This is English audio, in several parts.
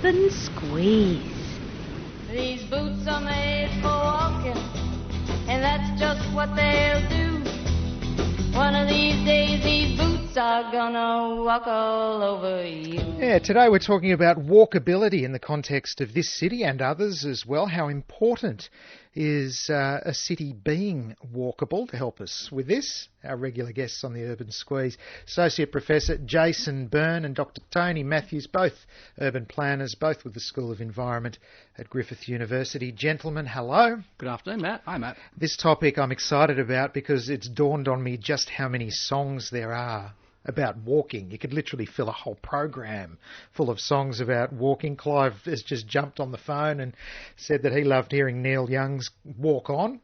Urban Squeeze. These boots are made for walking, and that's just what they'll do. One of these days these boots are gonna walk all over you. Yeah, today we're talking about walkability in the context of this city and others as well. How important is a city being walkable? To help us with this, our regular guests on the Urban Squeeze, Associate Professor Jason Byrne and Dr Tony Matthews, both urban planners, both with the School of Environment at Griffith University. Gentlemen, hello. Good afternoon, Matt. Hi, Matt. This topic I'm excited about because it's dawned on me just how many songs there are about walking. You could literally fill a whole program full of songs about walking. Clive has just jumped on the phone and said that he loved hearing Neil Young's Walk On.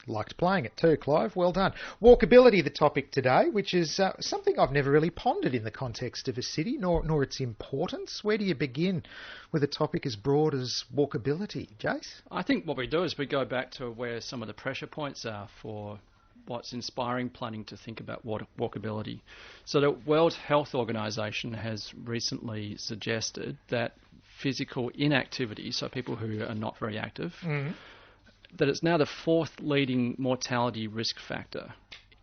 Liked playing it too, Clive. Well done. Walkability, the topic today, which is something I've never really pondered in the context of a city, nor its importance. Where do you begin with a topic as broad as walkability, Jace? I think what we do is we go back to where some of the pressure points are for what's inspiring planning to think about walkability. So the World Health Organization has recently suggested that physical inactivity, so people who are not very active, that it's now the fourth leading mortality risk factor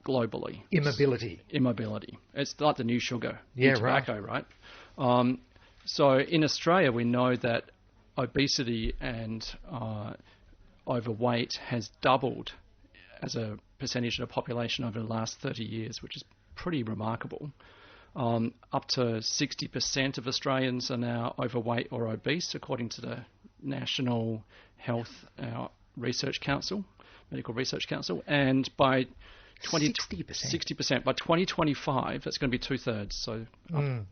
globally. Immobility. It's like the new sugar in tobacco, right? So in Australia, we know that obesity and overweight has doubled as a percentage of the population over the last 30 years, which is pretty remarkable. Up to 60% of Australians are now overweight or obese, according to the National Health Research Council, Medical Research Council, and by 60%. By 2025, that's going to be two-thirds, so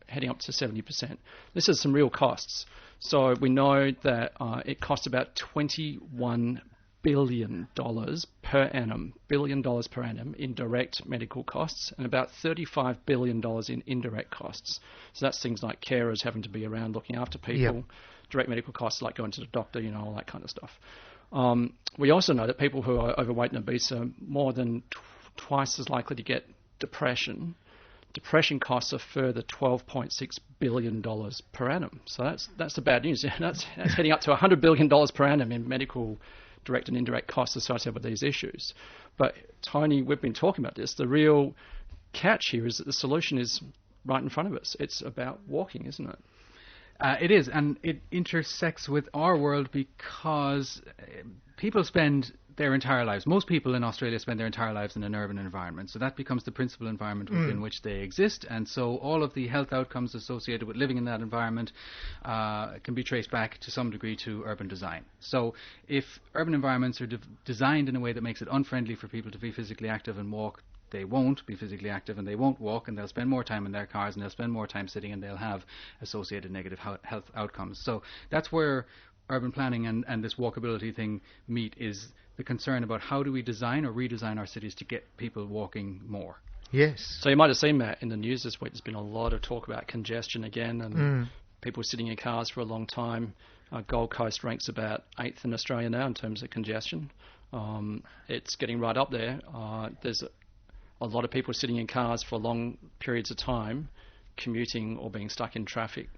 heading up to 70%. This is some real costs. So we know that it costs about $21 billion per annum, in direct medical costs, and about $35 billion in indirect costs. So that's things like carers having to be around looking after people, direct medical costs like going to the doctor, all that kind of stuff. We also know that people who are overweight and obese are more than twice as likely to get depression. Depression costs a further $12.6 billion per annum. So that's the bad news. That's heading up to $100 billion per annum in medical direct and indirect costs associated with these issues. But Tony, we've been talking about this. The real catch here is that the solution is right in front of us. It's about walking, isn't it? It is, and it intersects with our world because people spend their entire lives, most people in Australia spend their entire lives in an urban environment, so that becomes the principal environment within which they exist, and so all of the health outcomes associated with living in that environment can be traced back to some degree to urban design. So if urban environments are designed in a way that makes it unfriendly for people to be physically active and walk, they won't be physically active and they won't walk, and they'll spend more time in their cars and they'll spend more time sitting and they'll have associated negative health outcomes. So that's where urban planning and this walkability thing meet, is the concern about how do we design or redesign our cities to get people walking more. Yes. So you might have seen, Matt, in the news this week, there's been a lot of talk about congestion again and people sitting in cars for a long time. Gold Coast ranks about 8th in Australia now in terms of congestion. It's getting right up there. There's a lot of people sitting in cars for long periods of time, commuting or being stuck in traffic.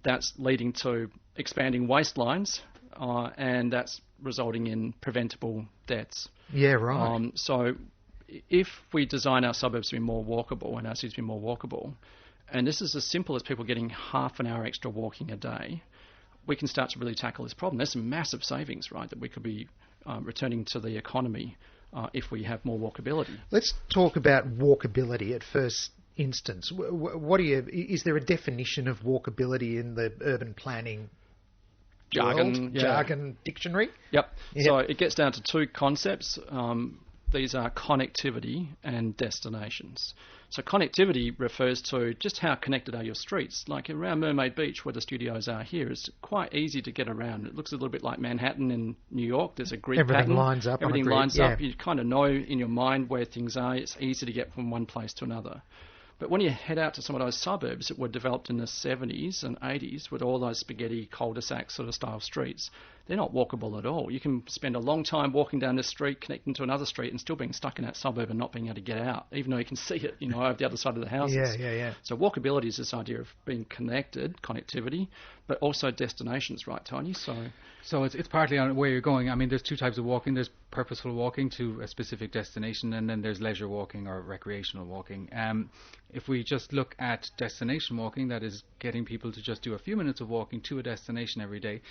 That's leading to expanding waistlines, and that's resulting in preventable deaths. Yeah, right. So if we design our suburbs to be more walkable and our cities to be more walkable, and this is as simple as people getting half an hour extra walking a day, we can start to really tackle this problem. There's some massive savings, right, that we could be returning to the economy if we have more walkability. Let's talk about walkability at first instance. Is there a definition of walkability in the urban planning jargon dictionary? Yep. So it gets down to two concepts. These are connectivity and destinations. So connectivity refers to just how connected are your streets. Like around Mermaid Beach, where the studios are here, it's quite easy to get around. It looks a little bit like Manhattan in New York. There's a grid pattern. Everything lines up. Everything lines up. You kind of know in your mind where things are. It's easy to get from one place to another. But when you head out to some of those suburbs that were developed in the 70s and 80s with all those spaghetti cul-de-sac sort of style streets, they're not walkable at all. You can spend a long time walking down this street, connecting to another street, and still being stuck in that suburb and not being able to get out, even though you can see it, over the other side of the houses. Yeah. So walkability is this idea of being connected, connectivity, but also destinations, right, Tony? So it's partly on where you're going. I mean, there's two types of walking. There's purposeful walking to a specific destination, and then there's leisure walking or recreational walking. If we just look at destination walking, that is getting people to just do a few minutes of walking to a destination every day.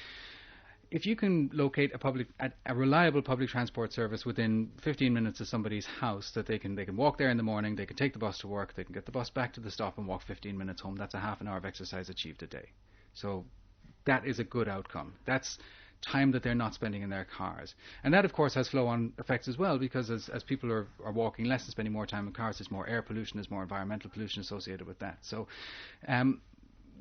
If you can locate a reliable public transport service within 15 minutes of somebody's house, that they can walk there in the morning, they can take the bus to work, they can get the bus back to the stop and walk 15 minutes home, that's a half an hour of exercise achieved a day. So that is a good outcome. That's time that they're not spending in their cars. And that, of course, has flow-on effects as well, because as people are walking less and spending more time in cars, there's more air pollution, there's more environmental pollution associated with that. So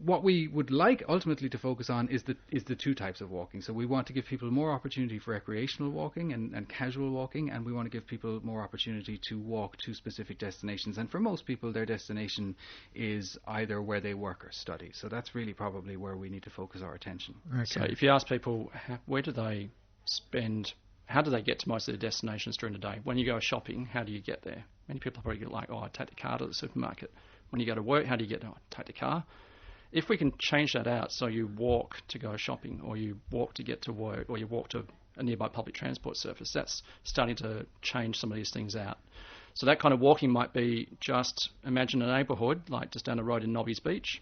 what we would like ultimately to focus on is the two types of walking. So we want to give people more opportunity for recreational walking and casual walking, and we want to give people more opportunity to walk to specific destinations. And for most people, their destination is either where they work or study. So that's really probably where we need to focus our attention. Okay. So if you ask people, where do they spend, how do they get to most of their destinations during the day? When you go shopping, how do you get there? Many people probably get like, I take the car to the supermarket. When you go to work, how do you get there? I take the car. If we can change that out, so you walk to go shopping, or you walk to get to work, or you walk to a nearby public transport service, that's starting to change some of these things out. So that kind of walking might be just, imagine a neighbourhood, like just down the road in Nobby's Beach,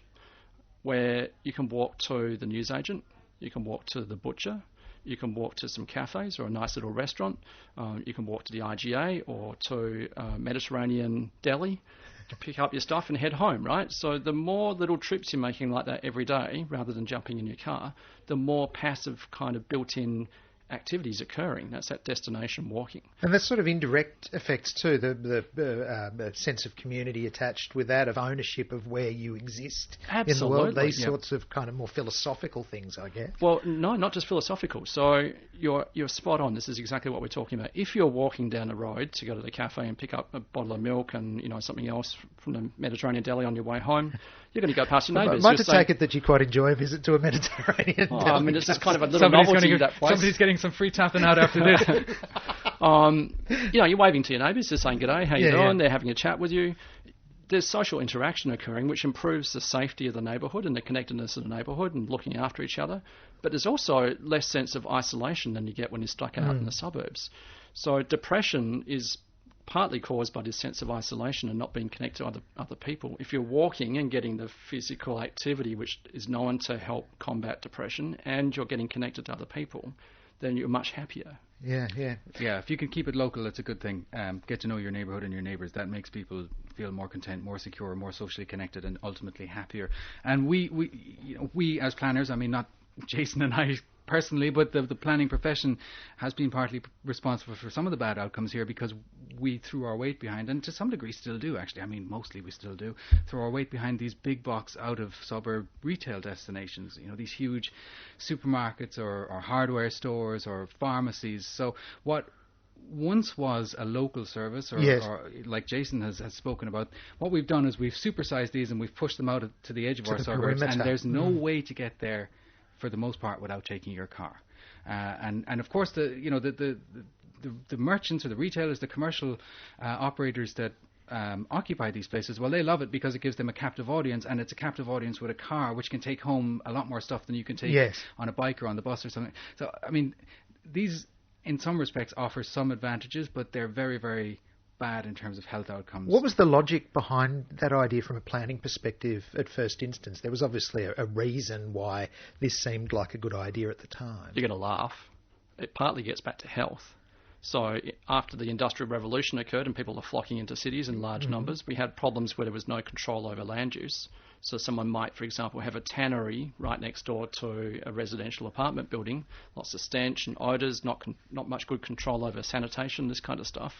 where you can walk to the newsagent, you can walk to the butcher, you can walk to some cafes or a nice little restaurant, you can walk to the IGA or to a Mediterranean deli, to pick up your stuff and head home, right? So the more little trips you're making like that every day, rather than jumping in your car, the more passive kind of built-in activities occurring. That's that destination walking. And there's sort of indirect effects too, the sense of community attached with that, of ownership of where you exist in the world. These sorts of kind of more philosophical things, I guess. Well, no, not just philosophical. So you're spot on. This is exactly what we're talking about. If you're walking down the road to go to the cafe and pick up a bottle of milk and something else from the Mediterranean deli on your way home, you're going to go past your neighbours. I might take it that you quite enjoy a visit to a Mediterranean deli. I mean, it's just kind of a little novelty of that place. Somebody's getting some free tapping out after this. You're waving to your neighbours, just saying g'day, how you doing? They're having a chat with you. There's social interaction occurring, which improves the safety of the neighbourhood and the connectedness of the neighbourhood and looking after each other. But there's also less sense of isolation than you get when you're stuck out in the suburbs. So depression is partly caused by this sense of isolation and not being connected to other people. If you're walking and getting the physical activity which is known to help combat depression, and you're getting connected to other people, then you're much happier. Yeah. If you can keep it local, it's a good thing. Get to know your neighbourhood and your neighbours. That makes people feel more content, more secure, more socially connected, and ultimately happier. And we as planners, I mean, not Jason and I personally, but the planning profession has been partly responsible for some of the bad outcomes here, because we threw our weight behind, and to some degree still do actually, I mean mostly we still do, throw our weight behind these big box out of suburb retail destinations, these huge supermarkets or hardware stores or pharmacies. So what once was a local service, or like Jason has spoken about, what we've done is we've supersized these and we've pushed them out to the edge of our suburbs, and there's no way to get there for the most part without taking your car. And of course the merchants or the retailers, the commercial operators that occupy these places, well, they love it because it gives them a captive audience, and it's a captive audience with a car which can take home a lot more stuff than you can take on a bike or on the bus or something. So, I mean, these in some respects offer some advantages, but they're very, very bad in terms of health outcomes. What was the logic behind that idea from a planning perspective at first instance? There was obviously a reason why this seemed like a good idea at the time. You're going to laugh. It partly gets back to health. So after the Industrial Revolution occurred and people are flocking into cities in large numbers, we had problems where there was no control over land use. So someone might, for example, have a tannery right next door to a residential apartment building, lots of stench and odours, not much good control over sanitation, this kind of stuff.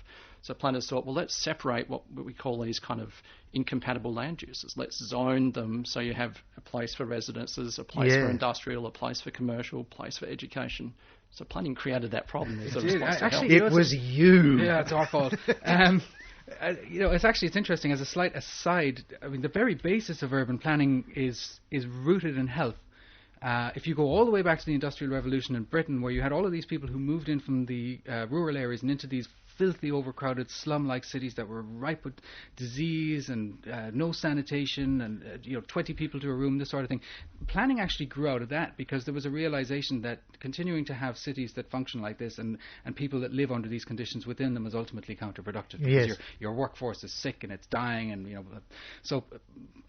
So planners thought, well, let's separate what we call these kind of incompatible land uses. Let's zone them so you have a place for residences, a place for industrial, a place for commercial, a place for education. So planning created that problem as a response to health. It was you. Yeah, it's our fault. It's interesting. As a slight aside, I mean, the very basis of urban planning is rooted in health. If you go all the way back to the Industrial Revolution in Britain, where you had all of these people who moved in from the rural areas and into these filthy, overcrowded, slum-like cities that were ripe with disease and no sanitation and 20 people to a room, this sort of thing. Planning actually grew out of that because there was a realization that continuing to have cities that function like this and people that live under these conditions within them is ultimately counterproductive. Yes. Because your workforce is sick and it's dying, and so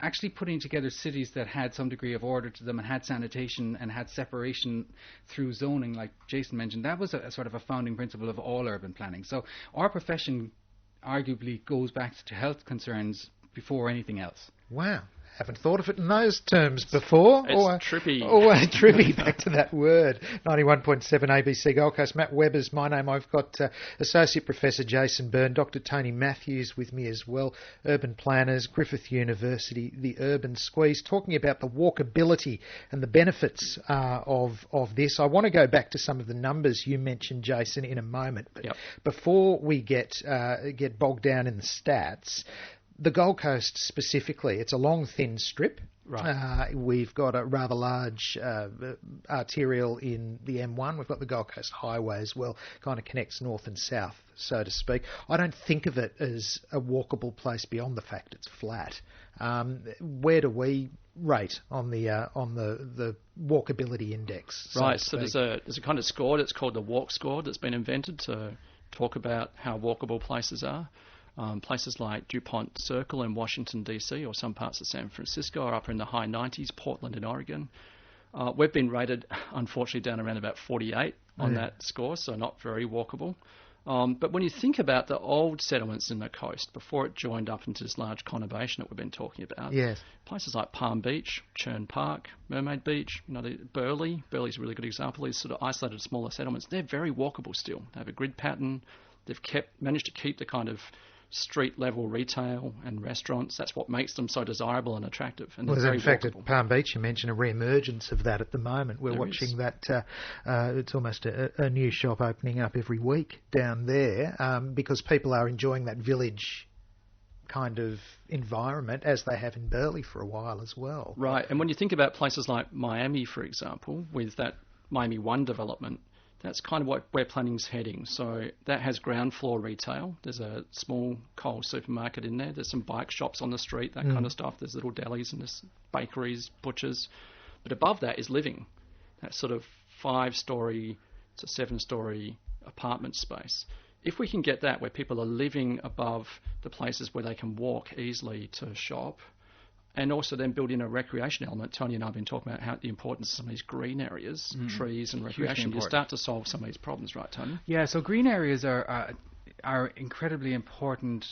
actually putting together cities that had some degree of order to them and had sanitation and had separation through zoning, like Jason mentioned, that was a sort of a founding principle of all urban planning. So our profession arguably goes back to health concerns before anything else. Wow. Haven't thought of it in those terms before. It's trippy. Trippy, back to that word. 91.7 ABC Gold Coast. Matt Webber's my name. I've got Associate Professor Jason Byrne, Dr. Tony Matthews with me as well, urban planners, Griffith University, the Urban Squeeze, talking about the walkability and the benefits of this. I want to go back to some of the numbers you mentioned, Jason, in a moment. But before we get bogged down in the stats, the Gold Coast specifically, it's a long, thin strip. Right. We've got a rather large arterial in the M1. We've got the Gold Coast Highway as well, kind of connects north and south, so to speak. I don't think of it as a walkable place beyond the fact it's flat. Where do we rate on the walkability index? Right. So there's a kind of score that's called the Walk Score that's been invented to talk about how walkable places are. Places like DuPont Circle in Washington, D.C., or some parts of San Francisco are up in the high 90s, Portland in Oregon. We've been rated, unfortunately, down around about 48 on that score, so not very walkable. But when you think about the old settlements in the coast, before it joined up into this large conurbation that we've been talking about, places like Palm Beach, Churn Park, Mermaid Beach, Burleigh's a really good example, these sort of isolated smaller settlements, they're very walkable still. They have a grid pattern, they've managed to keep the kind of street level retail and restaurants. That's what makes them so desirable and attractive. And well, very in fact, walkable. At Palm Beach, you mentioned a re-emergence of that at the moment. We're There watching is. that. It's almost a new shop opening up every week down there because people are enjoying that village kind of environment as they have in Burleigh for a while as well. Right. And when you think about places like Miami, for example, with that Miami One development, that's kind of where planning's heading. So that has ground floor retail. There's a small Coles supermarket in there. There's some bike shops on the street, that kind of stuff. There's little delis and there's bakeries, butchers. But above that is living. That sort of 5-story to 7-story apartment space. If we can get that where people are living above the places where they can walk easily to shop, and also then build in a recreation element. Tony and I have been talking about the importance of some of these green areas, trees and recreation. You start to solve some of these problems, right, Tony? Yeah, so green areas are incredibly important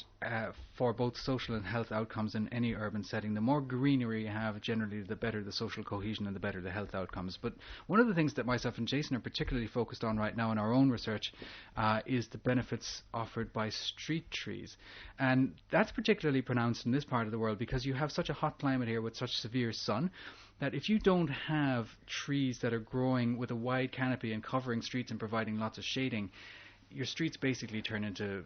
for both social and health outcomes in any urban setting. The more greenery you have, generally, the better the social cohesion and the better the health outcomes. But one of the things that myself and Jason are particularly focused on right now in our own research is the benefits offered by street trees. And that's particularly pronounced in this part of the world because you have such a hot climate here with such severe sun that if you don't have trees that are growing with a wide canopy and covering streets and providing lots of shading, your streets basically turn into,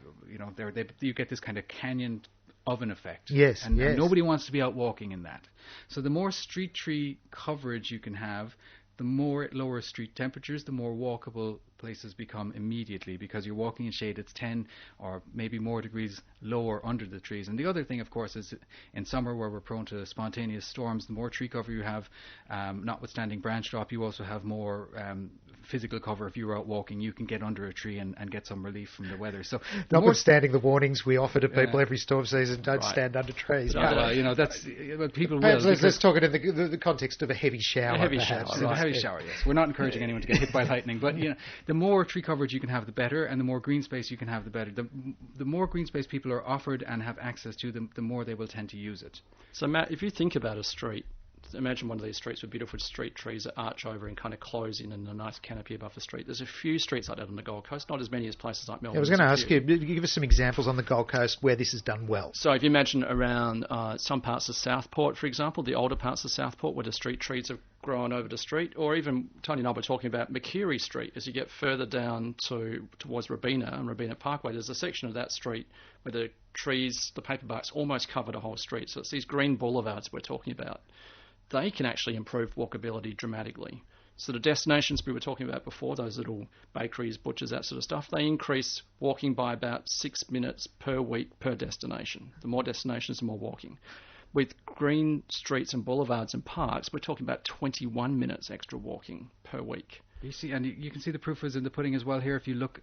you get this kind of canyon oven effect. Yes, and yes. Nobody wants to be out walking in that. So the more street tree coverage you can have, the more it lowers street temperatures, the more walkable places become immediately because you're walking in shade that's 10 or maybe more degrees lower under the trees. And the other thing, of course, is in summer where we're prone to spontaneous storms, the more tree cover you have, notwithstanding branch drop, you also have more physical cover. If you're out walking, you can get under a tree and get some relief from the weather. So notwithstanding the warnings we offer to people every storm season, don't stand under trees. That's people perhaps will. Let's talk it in the context of a heavy shower. A heavy perhaps. shower, A heavy shower, yes. We're not encouraging anyone to get hit by lightning, but the more tree coverage you can have, the better, and the more green space you can have, the better. The more green space people are offered and have access to, the more they will tend to use it. So, Matt, if you think about a street, imagine one of these streets with beautiful street trees that arch over and kind of close in and a nice canopy above the street. There's a few streets like that on the Gold Coast, not as many as places like Melbourne. I was going to ask you, give us some examples on the Gold Coast where this is done well. So if you imagine around some parts of Southport, for example, the older parts of Southport where the street trees have grown over the street, or even Tony and I were talking about Macquarie Street. As you get further down towards Robina and Robina Parkway, there's a section of that street where the trees, the paperbarks almost cover the whole street. So it's these green boulevards we're talking about. they can actually improve walkability dramatically. So the destinations we were talking about before, those little bakeries, butchers, that sort of stuff, they increase walking by about 6 minutes per week per destination. The more destinations, the more walking. With green streets and boulevards and parks, we're talking about 21 minutes extra walking per week. You see, and you can see the proof is in the pudding as well here. If you look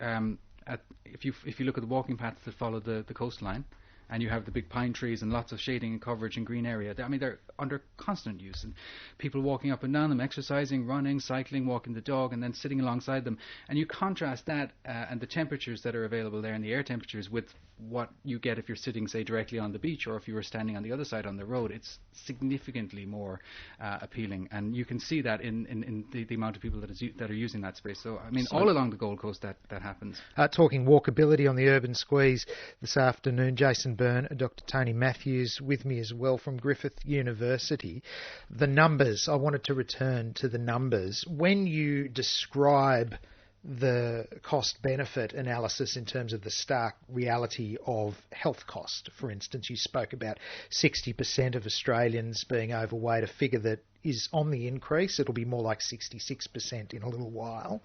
if you look at the walking paths that follow the coastline, and you have the big pine trees and lots of shading and coverage and green area. I mean, they're under constant use, and people walking up and down them, exercising, running, cycling, walking the dog, and then sitting alongside them. And you contrast that and the temperatures that are available there, and the air temperatures, with what you get if you're sitting, say, directly on the beach, or if you were standing on the other side on the road. It's significantly more appealing, and you can see that in the amount of people that are using that space. So, I mean, all along the Gold Coast that happens. Talking walkability on the Urban Squeeze this afternoon, Jason Byrne, Dr. Tony Matthews with me as well from Griffith University. The numbers, I wanted to return to the numbers. When you describe the cost-benefit analysis in terms of the stark reality of health cost, for instance, you spoke about 60% of Australians being overweight, a figure that is on the increase. It'll be more like 66% in a little while.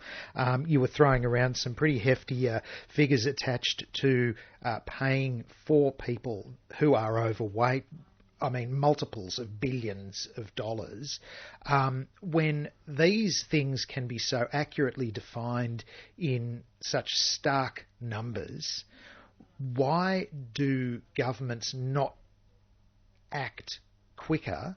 You were throwing around some pretty hefty figures attached to paying for people who are overweight. I mean, multiples of billions of dollars. When these things can be so accurately defined in such stark numbers, why do governments not act quicker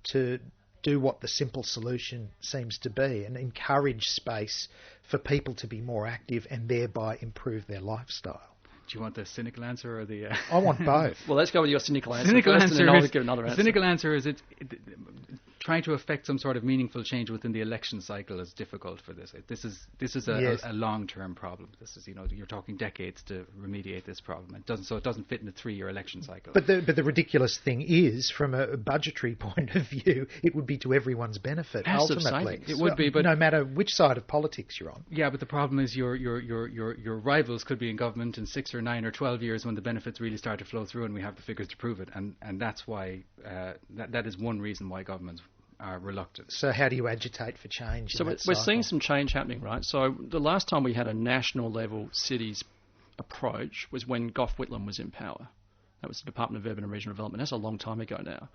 to do what the simple solution seems to be and encourage space for people to be more active and thereby improve their lifestyle? Do you want the cynical answer or the... I want both. Well, let's go with your cynical answer cynical first, answer and then I'll is, give another answer. The cynical answer is trying to affect some sort of meaningful change within the election cycle is difficult for this. This is a long-term problem. This is, you're talking decades to remediate this problem. It doesn't fit in the 3-year election cycle. But the ridiculous thing is, from a budgetary point of view, it would be to everyone's benefit ultimately. Savings. It would be, but no matter which side of politics you're on. Yeah, but the problem is your rivals could be in government in 6 or 9 or 12 years when the benefits really start to flow through, and we have the figures to prove it. And that's why that is one reason why governments are reluctant. So how do you agitate for change? So we're seeing some change happening, right? So the last time we had a national level cities approach was when Gough Whitlam was in power. That was the Department of Urban and Regional Development. That's a long time ago now.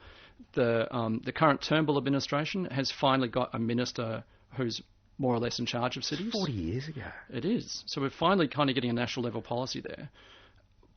The current Turnbull administration has finally got a minister who's more or less in charge of cities. 40 years ago. It is. So we're finally kind of getting a national level policy there.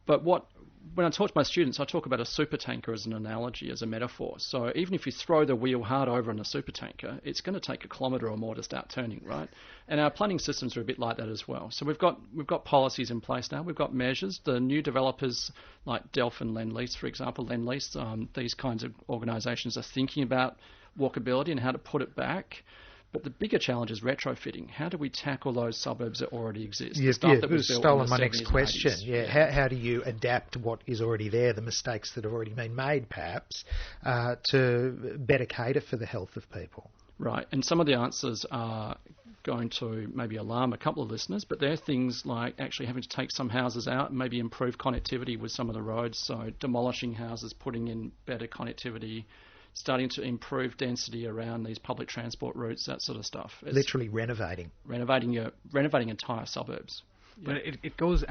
But when I talk to my students, I talk about a supertanker as an analogy, as a metaphor. So even if you throw the wheel hard over in a supertanker, it's going to take a kilometre or more to start turning, right? And our planning systems are a bit like that as well. So we've got policies in place now. We've got measures. The new developers like Delph and Lend-Lease, for example, Lend-Lease, these kinds of organisations are thinking about walkability and how to put it back. But the bigger challenge is retrofitting. How do we tackle those suburbs that already exist? You've stolen my next question. Yeah. How do you adapt what is already there, the mistakes that have already been made, perhaps, to better cater for the health of people? Right, and some of the answers are going to maybe alarm a couple of listeners, but they're things like actually having to take some houses out and maybe improve connectivity with some of the roads, so demolishing houses, putting in better connectivity, starting to improve density around these public transport routes, that sort of stuff. It's literally renovating entire suburbs. But it goes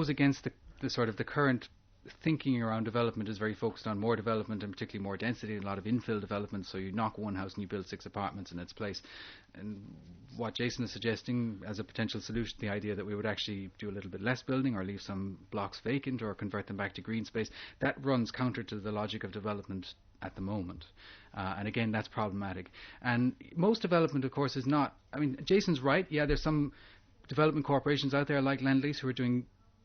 against the sort of the current thinking around development is very focused on more development and particularly more density and a lot of infill development. So you knock one house and you build 6 apartments in its place. And what Jason is suggesting as a potential solution, the idea that we would actually do a little bit less building or leave some blocks vacant or convert them back to green space, that runs counter to the logic of development at the moment. And again, that's problematic. And most development, of course, is not... I mean, Jason's right. Yeah, there's some development corporations out there like Lend-Lease who are doing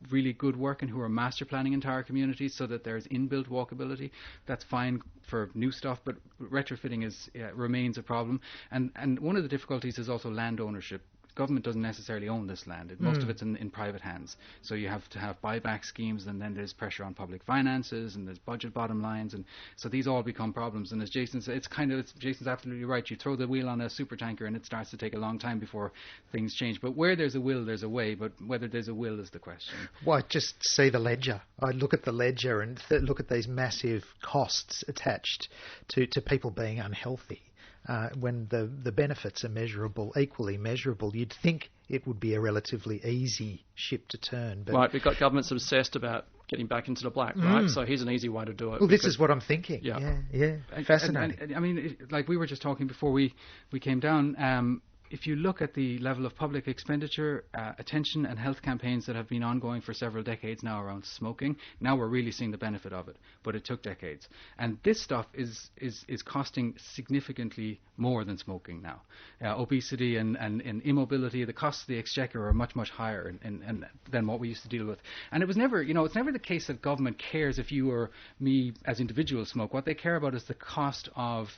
really good work and who are master planning entire communities so that there's inbuilt walkability. That's fine for new stuff, but retrofitting remains a problem. And one of the difficulties is also land ownership. government doesn't necessarily own this land. Most of it's in private hands. So you have to have buyback schemes, and then there's pressure on public finances, and there's budget bottom lines, and so these all become problems. And as Jason said, Jason's absolutely right. You throw the wheel on a super tanker, and it starts to take a long time before things change. But where there's a will, there's a way. But whether there's a will is the question. Well, just see the ledger. I look at the ledger and look at these massive costs attached to people being unhealthy. When the benefits are measurable, equally measurable, you'd think it would be a relatively easy ship to turn. But right, we've got governments obsessed about getting back into the black, right? So here's an easy way to do it. Well, this is what I'm thinking. Yeah. Fascinating. And I mean, like we were just talking before we came down, if you look at the level of public expenditure, attention and health campaigns that have been ongoing for several decades now around smoking, now we're really seeing the benefit of it. But it took decades. And this stuff is costing significantly more than smoking now. Obesity and immobility, the costs of the exchequer are much, much higher than what we used to deal with. And it was never, it's never the case that government cares if you or me as individuals smoke. What they care about is the cost of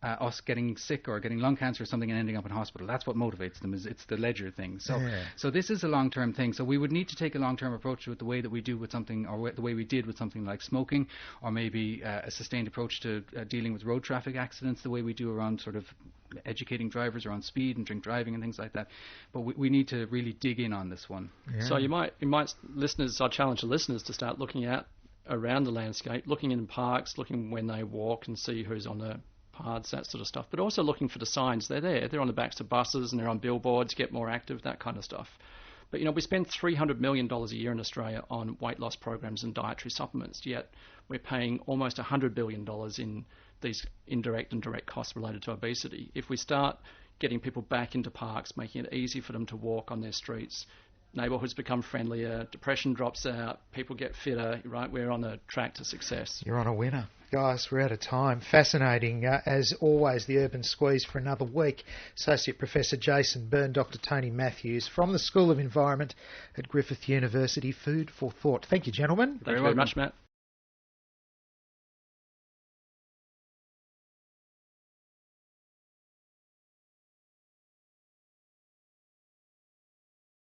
us getting sick or getting lung cancer or something and ending up in hospital. That's what motivates them. It's the ledger thing. So this is a long-term thing. So we would need to take a long-term approach to it the way that we do with something, or the way we did with something like smoking, or maybe a sustained approach to dealing with road traffic accidents, the way we do around sort of educating drivers around speed and drink driving and things like that. But we need to really dig in on this one. Yeah. So you might listeners, I challenge the listeners to start looking out around the landscape, looking in parks, looking when they walk and see who's on the paths, that sort of stuff, but also looking for the signs. They're there. They're on the backs of buses and they're on billboards, get more active, that kind of stuff. But, we spend $300 million a year in Australia on weight loss programs and dietary supplements, yet we're paying almost $100 billion in these indirect and direct costs related to obesity. If we start getting people back into parks, making it easy for them to walk on their streets, neighbourhoods become friendlier, depression drops out, people get fitter, right? We're on a track to success. You're on a winner. Guys, we're out of time. Fascinating, as always, the Urban Squeeze for another week. Associate Professor Jason Byrne, Dr. Tony Matthews from the School of Environment at Griffith University. Food for thought. Thank you, gentlemen. Thank you very much, Matt.